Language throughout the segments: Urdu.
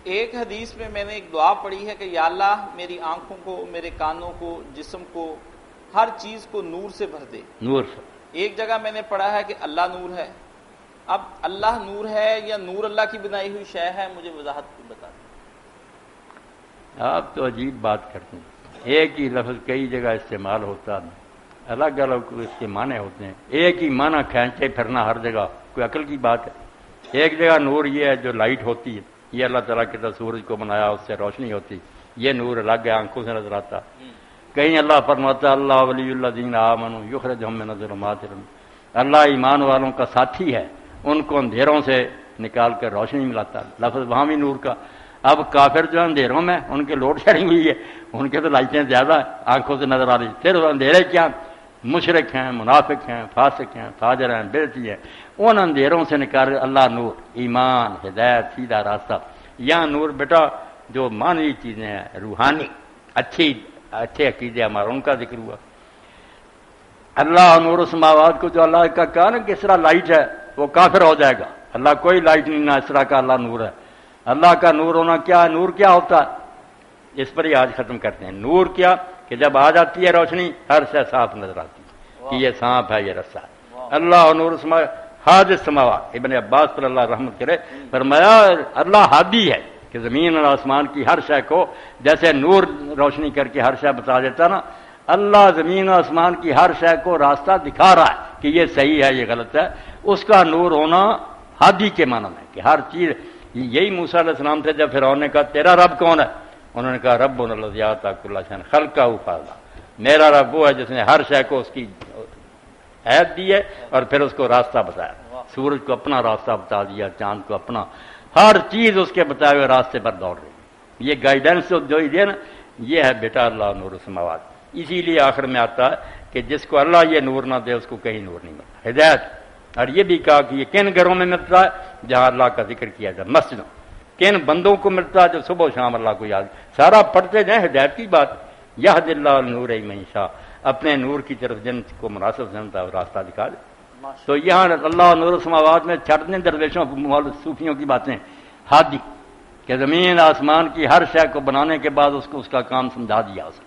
ایک حدیث میں نے ایک دعا پڑھی ہے کہ یا اللہ میری آنکھوں کو، میرے کانوں کو، جسم کو، ہر چیز کو نور سے بھر دے۔ نور سے۔ ایک جگہ میں نے پڑھا ہے کہ اللہ نور ہے۔ اب اللہ نور ہے یا نور اللہ کی بنائی ہوئی شے ہے، مجھے وضاحت بتا دیں۔ آپ تو عجیب بات کرتے ہیں، ایک ہی لفظ کئی جگہ استعمال ہوتا ہے، الگ الگ اس کے معنی ہوتے ہیں، ایک ہی معنی کھینچے پھرنا ہر جگہ کوئی عقل کی بات ہے؟ ایک جگہ نور یہ ہے جو لائٹ ہوتی ہے، یہ اللہ تعالیٰ کے طرح سورج کو بنایا، اس سے روشنی ہوتی، یہ نور الگ ہے، آنکھوں سے نظر آتا۔ کہیں اللہ فرماتا اللہ ولی الذین آمنوا یخرجہم من الظلمات الى النور، اللہ ایمان والوں کا ساتھی ہے، ان کو اندھیروں سے نکال کر روشنی ملاتا، لفظ وہاں بھی نور کا۔ اب کافر جو اندھیروں میں، ان کے لوڈ شیڈنگ ہوئی ہے، ان کے تو لائٹیں زیادہ آنکھوں سے نظر آ رہی، پھر اندھیرے کیا؟ مشرک ہیں، منافق ہیں، فاسق ہیں، فاجر ہیں، بدعتی ہیں، ان اندھیروں سے نکال اللہ نور، ایمان، ہدایت، سیدھا راستہ۔ یہاں نور بیٹا جو معنوی چیزیں ہیں، روحانی اچھے عقیدے ہمارا، ان کا ذکر ہوا۔ اللہ نور السماوات کو جو اللہ کا کہا نا کہ اس طرح لائٹ ہے، وہ کافر ہو جائے گا، اللہ کوئی لائٹ نہیں، نہ اس طرح کا اللہ نور ہے۔ اللہ کا نور ہونا کیا ہے؟ نور کیا ہوتا ہے؟ اس پر ہی آج ختم کرتے ہیں۔ نور کیا کہ جب آ جاتی ہے روشنی، ہر شے صاف نظر آتی ہے کہ یہ سانپ ہے، یہ رسا ہے۔ اللہ نور السماوات حاج السماوات، ابن عباس پر اللہ رحمت کرے، فرمایا اللہ ہادی ہے کہ زمین اور آسمان کی ہر شے کو جیسے نور روشنی کر کے ہر شے بتا دیتا نا، اللہ زمین اور آسمان کی ہر شے کو راستہ دکھا رہا ہے کہ یہ صحیح ہے، یہ غلط ہے۔ اس کا نور ہونا ہادی کے معنی میں کہ ہر چیز۔ یہی موسیٰ علیہ السلام تھے جب فرعون نے کہا تیرا رب کون ہے؟ انہوں نے کہا ربنا الذی اعطی کل شیء خلقہ فضلا، میرا رب وہ ہے جس نے ہر شے کو اس کی عہد دی ہے اور پھر اس کو راستہ بتایا۔ سورج کو اپنا راستہ بتا دیا، چاند کو اپنا، ہر چیز اس کے بتائے ہوئے راستے پر دوڑ رہی۔ یہ گائیڈنس جو ہے نا، یہ ہے بیٹا اللہ نور السماوات۔ اسی لیے آخر میں آتا ہے کہ جس کو اللہ یہ نور نہ دے اس کو کہیں نور نہیں ملتا، ہدایت۔ اور یہ بھی کہا کہ یہ کن گھروں میں ملتا ہے؟ جہاں اللہ کا ذکر کیا جائے، مسجدوں۔ کن بندوں کو ملتا ہے؟ جو صبح و شام اللہ کو یاد، سارا پڑھتے جائیں، ہدایت کی بات۔ یہد اللہ نور من یشاء، اپنے نور کی طرف جن کو مناسب سمجھتا ہے راستہ دکھا دے۔ تو یہاں اللہ نور السماوات میں چھٹ دیں درویشوں صوفیوں کی باتیں، ہادی کہ زمین آسمان کی ہر شے کو بنانے کے بعد اس کو اس کا کام سمجھا دیا، اس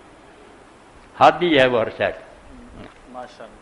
ہادی ہے وہ ہر شے۔ ماشاء اللہ۔